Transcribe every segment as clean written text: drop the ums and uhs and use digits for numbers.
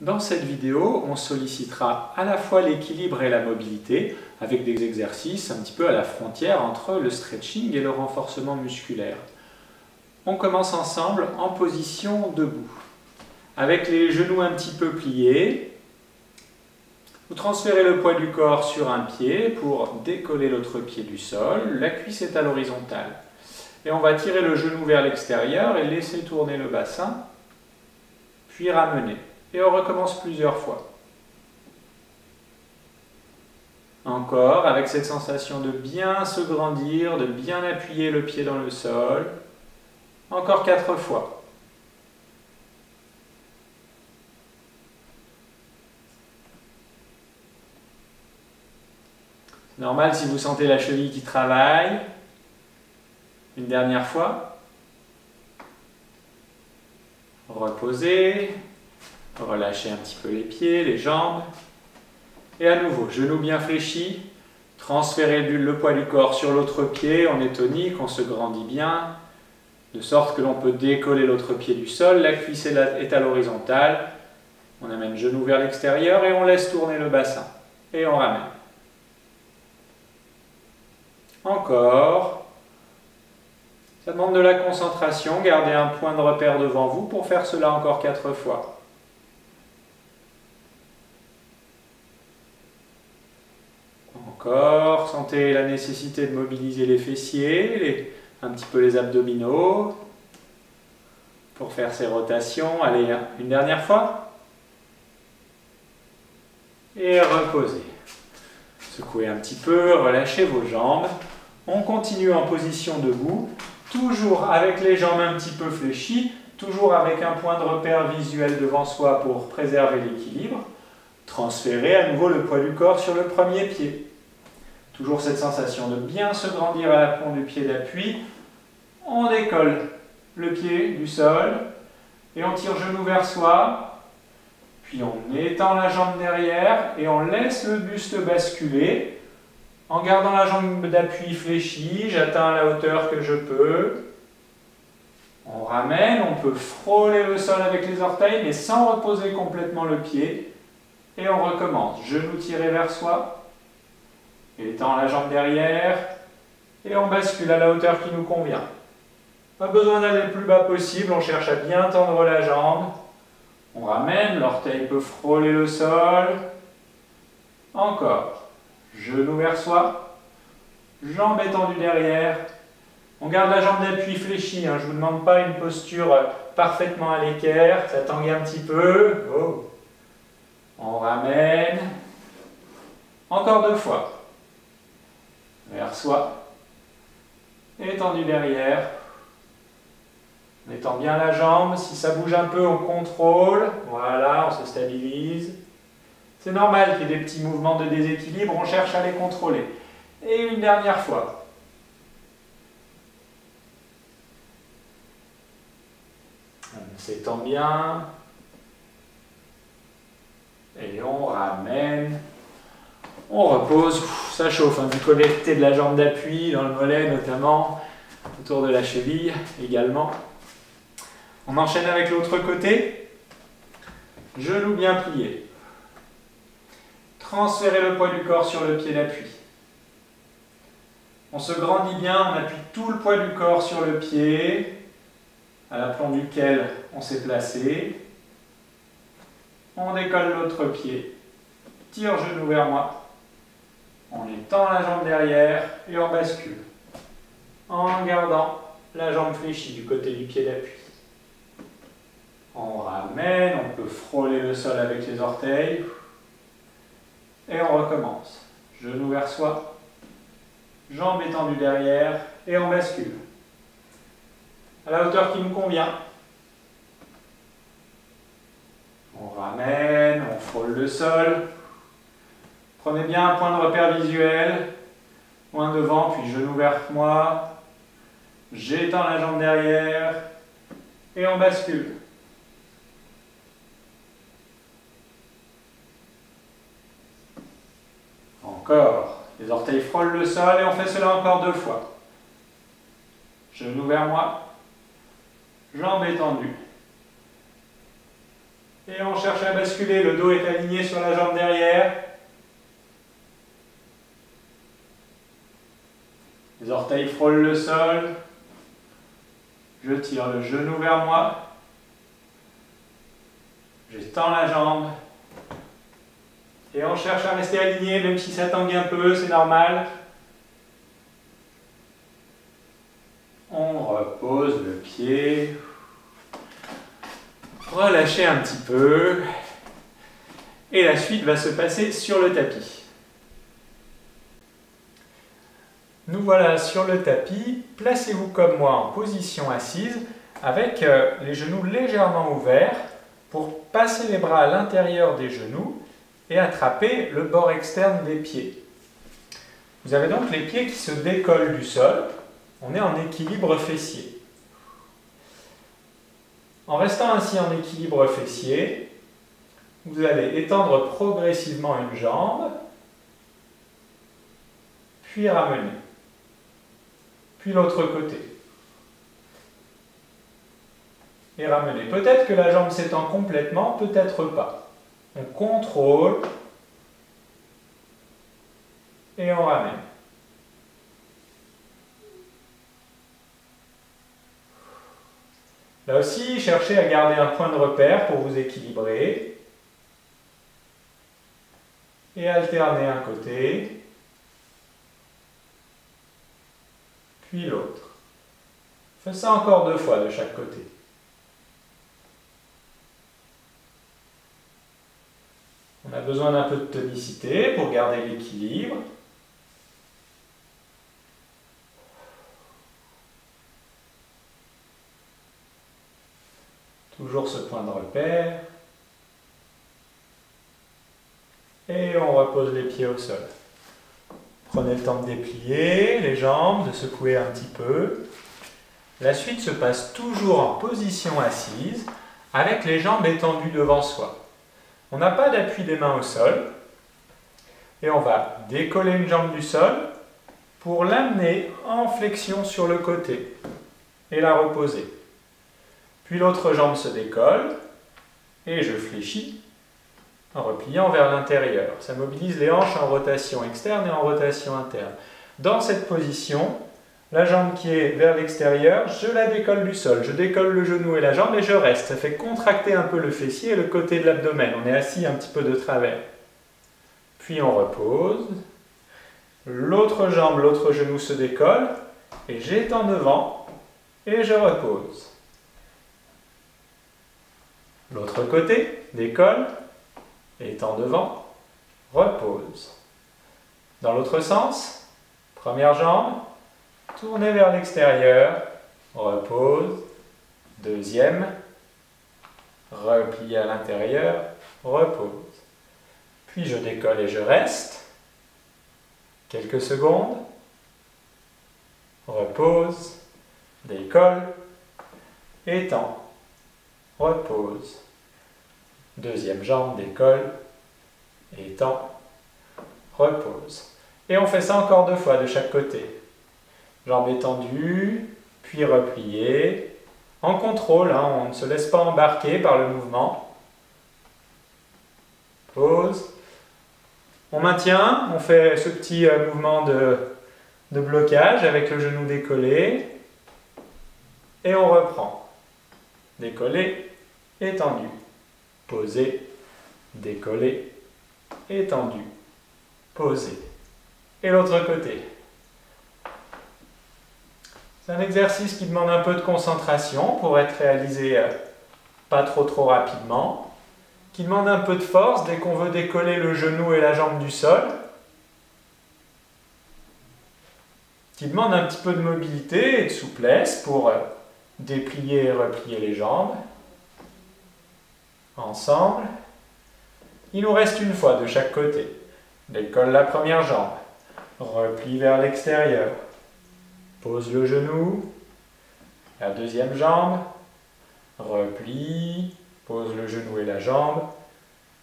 Dans cette vidéo, on sollicitera à la fois l'équilibre et la mobilité avec des exercices un petit peu à la frontière entre le stretching et le renforcement musculaire. On commence ensemble en position debout. Avec les genoux un petit peu pliés, vous transférez le poids du corps sur un pied pour décoller l'autre pied du sol. La cuisse est à l'horizontale. Et on va tirer le genou vers l'extérieur et laisser tourner le bassin, puis ramener. Et on recommence plusieurs fois. Encore, avec cette sensation de bien se grandir, de bien appuyer le pied dans le sol. Encore 4 fois. C'est normal si vous sentez la cheville qui travaille. Une dernière fois. Reposez. Relâchez un petit peu les pieds, les jambes. Et à nouveau, genoux bien fléchis. Transférez le poids du corps sur l'autre pied. On est tonique, on se grandit bien. De sorte que l'on peut décoller l'autre pied du sol. La cuisse est à l'horizontale. On amène genou vers l'extérieur et on laisse tourner le bassin. Et on ramène. Encore. Ça demande de la concentration. Gardez un point de repère devant vous pour faire cela encore 4 fois. Encore, sentez la nécessité de mobiliser les fessiers, un petit peu les abdominaux pour faire ces rotations. Allez, une dernière fois. Et reposez. Secouez un petit peu, relâchez vos jambes. On continue en position debout, toujours avec les jambes un petit peu fléchies, toujours avec un point de repère visuel devant soi pour préserver l'équilibre. Transférez à nouveau le poids du corps sur le premier pied. Toujours cette sensation de bien se grandir à l'aplomb du pied d'appui. On décolle le pied du sol et on tire genou vers soi. Puis on étend la jambe derrière et on laisse le buste basculer. En gardant la jambe d'appui fléchie, j'atteins la hauteur que je peux. On ramène, on peut frôler le sol avec les orteils mais sans reposer complètement le pied. Et on recommence. Genou tiré vers soi. Étend la jambe derrière et on bascule à la hauteur qui nous convient. Pas besoin d'aller le plus bas possible, on cherche à bien tendre la jambe. On ramène, l'orteil peut frôler le sol. Encore. Genou vers soi. Jambe étendue derrière. On garde la jambe d'appui fléchie, je ne vous demande pas une posture parfaitement à l'équerre, ça tangue un petit peu. Oh. On ramène. Encore 2 fois. Vers soi, étendu derrière, on étend bien la jambe, si ça bouge un peu on contrôle, voilà, on se stabilise. C'est normal qu'il y ait des petits mouvements de déséquilibre, on cherche à les contrôler. Et une dernière fois. On s'étend bien, et on ramène. On repose, ça chauffe, du connecté de la jambe d'appui, dans le mollet notamment, autour de la cheville également. On enchaîne avec l'autre côté. Genoux bien pliés. Transférez le poids du corps sur le pied d'appui. On se grandit bien, on appuie tout le poids du corps sur le pied, à l'aplomb duquel on s'est placé. On décolle l'autre pied. Tire genou vers moi. On étend la jambe derrière et on bascule. En gardant la jambe fléchie du côté du pied d'appui. On ramène, on peut frôler le sol avec les orteils. Et on recommence. Genou vers soi. Jambe étendue derrière et on bascule. À la hauteur qui nous convient. On ramène, on frôle le sol. Prenez bien un point de repère visuel, loin devant, puis genou vers moi. J'étends la jambe derrière et on bascule. Encore. Les orteils frôlent le sol et on fait cela encore 2 fois. Genou vers moi. Jambe étendue. Et on cherche à basculer, le dos est aligné sur la jambe derrière. Les orteils frôlent le sol. Je tire le genou vers moi. J'étends la jambe. Et on cherche à rester aligné, même si ça tangue un peu, c'est normal. On repose le pied. Relâchez un petit peu. Et la suite va se passer sur le tapis. Nous voilà sur le tapis. Placez-vous comme moi en position assise avec les genoux légèrement ouverts pour passer les bras à l'intérieur des genoux et attraper le bord externe des pieds. Vous avez donc les pieds qui se décollent du sol. On est en équilibre fessier. En restant ainsi en équilibre fessier, vous allez étendre progressivement une jambe, puis ramener, puis l'autre côté, et ramener. Peut-être que la jambe s'étend complètement, peut-être pas. On contrôle, et on ramène. Là aussi, cherchez à garder un point de repère pour vous équilibrer. Et alterner un côté, puis l'autre. Faites ça encore 2 fois de chaque côté. On a besoin d'un peu de tonicité pour garder l'équilibre. Toujours ce point de repère. Et on repose les pieds au sol. Prenez le temps de déplier les jambes, de secouer un petit peu. La suite se passe toujours en position assise, avec les jambes étendues devant soi. On n'a pas d'appui des mains au sol. Et on va décoller une jambe du sol pour l'amener en flexion sur le côté et la reposer. Puis l'autre jambe se décolle et je fléchis en repliant vers l'intérieur. Ça mobilise les hanches en rotation externe et en rotation interne. Dans cette position, la jambe qui est vers l'extérieur, je la décolle du sol. Je décolle le genou et la jambe et je reste. Ça fait contracter un peu le fessier et le côté de l'abdomen. On est assis un petit peu de travers. Puis on repose. L'autre jambe, l'autre genou se décolle et j'étends devant et je repose. L'autre côté, décolle, étend devant, repose. Dans l'autre sens, première jambe, tournez vers l'extérieur, repose. Deuxième, replie à l'intérieur, repose. Puis je décolle et je reste. Quelques secondes. Repose, décolle, étend, repose. Deuxième jambe, décolle, étend, repose. Et on fait ça encore 2 fois de chaque côté. Jambe étendue, puis repliée. En contrôle, on ne se laisse pas embarquer par le mouvement. Pause. On maintient, on fait ce petit mouvement de blocage avec le genou décollé. Et on reprend. Décollé, étendu. Posé, décollé, étendu. Posé. Et l'autre côté. C'est un exercice qui demande un peu de concentration pour être réalisé pas trop rapidement, qui demande un peu de force dès qu'on veut décoller le genou et la jambe du sol, qui demande un petit peu de mobilité et de souplesse pour déplier et replier les jambes. Ensemble. Il nous reste 1 fois de chaque côté. Décolle la première jambe, replie vers l'extérieur, pose le genou, la deuxième jambe, replie, pose le genou et la jambe,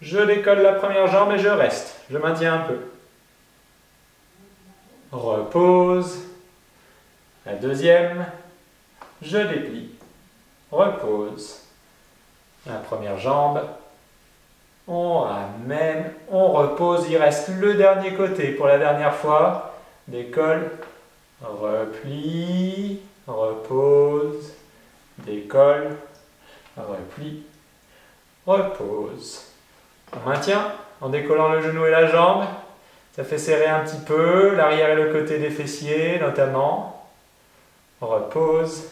je décolle la première jambe et je reste, je maintiens un peu. Repose, la deuxième, je déplie, repose, la première jambe, On ramène, on repose. Il reste le dernier côté pour la dernière fois. Décolle, replie, repose, décolle, replie, repose. On maintient en décollant le genou et la jambe. Ça fait serrer un petit peu l'arrière et le côté des fessiers notamment. On repose,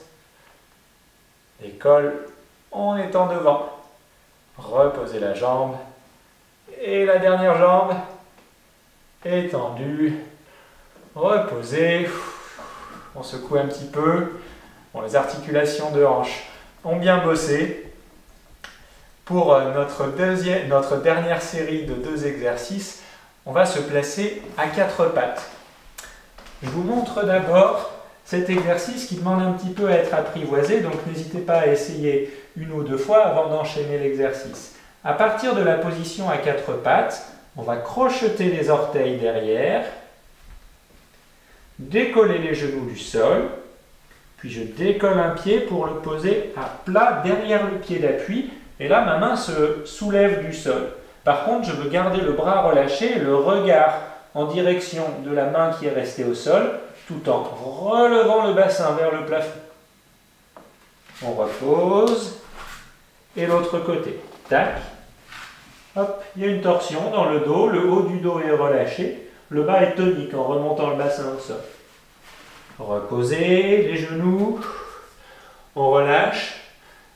décolle, on étend devant. Reposez la jambe et la dernière jambe étendue. Reposez. On secoue un petit peu. Bon, les articulations de hanche ont bien bossé. Pour notre dernière série de 2 exercices, on va se placer à 4 pattes. Je vous montre d'abord cet exercice qui demande un petit peu à être apprivoisé, donc n'hésitez pas à essayer 1 ou 2 fois avant d'enchaîner l'exercice. À partir de la position à 4 pattes, on va crocheter les orteils derrière, décoller les genoux du sol, puis je décolle un pied pour le poser à plat derrière le pied d'appui, et là ma main se soulève du sol. Par contre, je veux garder le bras relâché, le regard en direction de la main qui est restée au sol, tout en relevant le bassin vers le plafond. On repose, et l'autre côté. Tac. Hop, il y a une torsion dans le dos, le haut du dos est relâché, le bas est tonique en remontant le bassin au sol. Reposez les genoux, on relâche,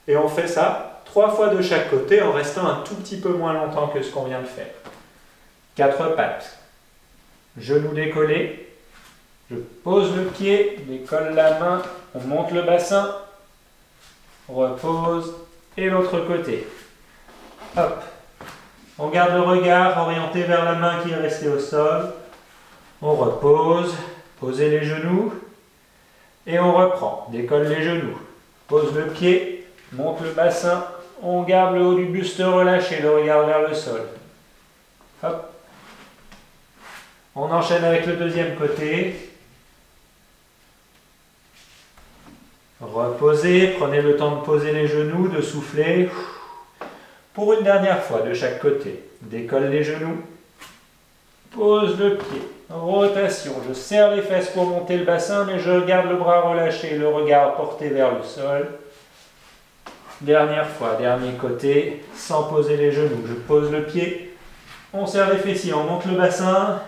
et on fait ça 3 fois de chaque côté en restant un tout petit peu moins longtemps que ce qu'on vient de faire. 4 pattes. Genoux décollés. Je pose le pied, décolle la main, on monte le bassin, repose, et l'autre côté. Hop. On garde le regard orienté vers la main qui est restée au sol. On repose, posez les genoux, et on reprend. Décolle les genoux, pose le pied, monte le bassin, on garde le haut du buste relâché, le regard vers le sol. Hop. On enchaîne avec le deuxième côté. Reposez, prenez le temps de poser les genoux, de souffler. Pour une dernière fois de chaque côté. Décolle les genoux, pose le pied, rotation. Je serre les fesses pour monter le bassin, mais je garde le bras relâché, le regard porté vers le sol. Dernière fois, dernier côté, sans poser les genoux. Je pose le pied, on serre les fessiers, on monte le bassin,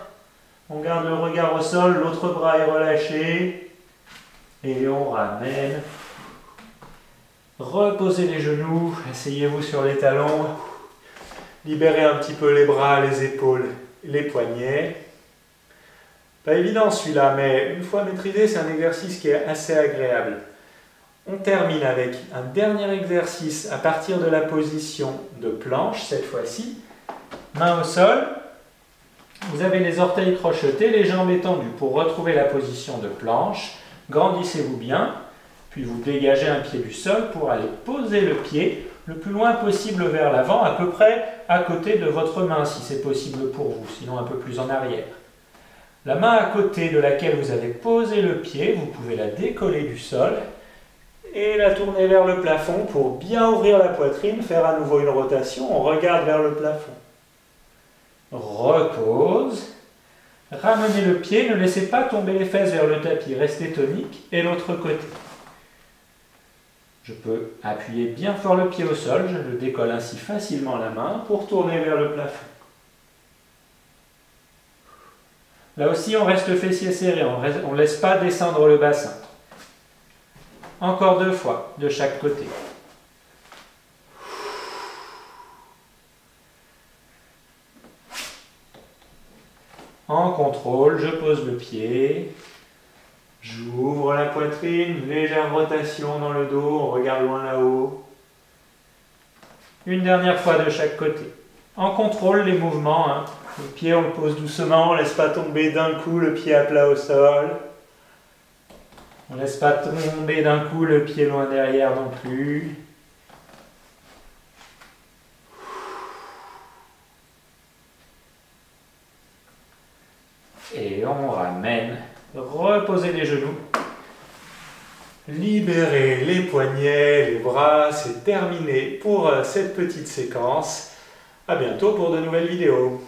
on garde le regard au sol, l'autre bras est relâché, et on ramène. Reposez les genoux, asseyez-vous sur les talons, libérez un petit peu les bras, les épaules, les poignets. Pas évident celui-là, mais une fois maîtrisé, c'est un exercice qui est assez agréable. On termine avec un dernier exercice à partir de la position de planche, cette fois-ci. Main au sol, vous avez les orteils crochetés, les jambes étendues. Pour retrouver la position de planche, grandissez-vous bien, puis vous dégagez un pied du sol pour aller poser le pied le plus loin possible vers l'avant, à peu près à côté de votre main, si c'est possible pour vous, sinon un peu plus en arrière. La main à côté de laquelle vous avez posé le pied, vous pouvez la décoller du sol et la tourner vers le plafond pour bien ouvrir la poitrine, faire à nouveau une rotation, on regarde vers le plafond. Repose, ramenez le pied, ne laissez pas tomber les fesses vers le tapis, restez tonique, et l'autre côté. Je peux appuyer bien fort le pied au sol, je le décolle ainsi facilement la main pour tourner vers le plafond. Là aussi, on reste fessier serré, on ne laisse pas descendre le bassin. Encore 2 fois, de chaque côté. En contrôle, je pose le pied, j'ouvre la poitrine, légère rotation dans le dos, on regarde loin là-haut. Une dernière fois de chaque côté. En contrôle, les mouvements, hein. Le pied, on le pose doucement, on ne laisse pas tomber d'un coup le pied à plat au sol. On ne laisse pas tomber d'un coup le pied loin derrière non plus. Et on ramène. Reposez les genoux. Libérez les poignets, les bras. C'est terminé pour cette petite séquence. À bientôt pour de nouvelles vidéos.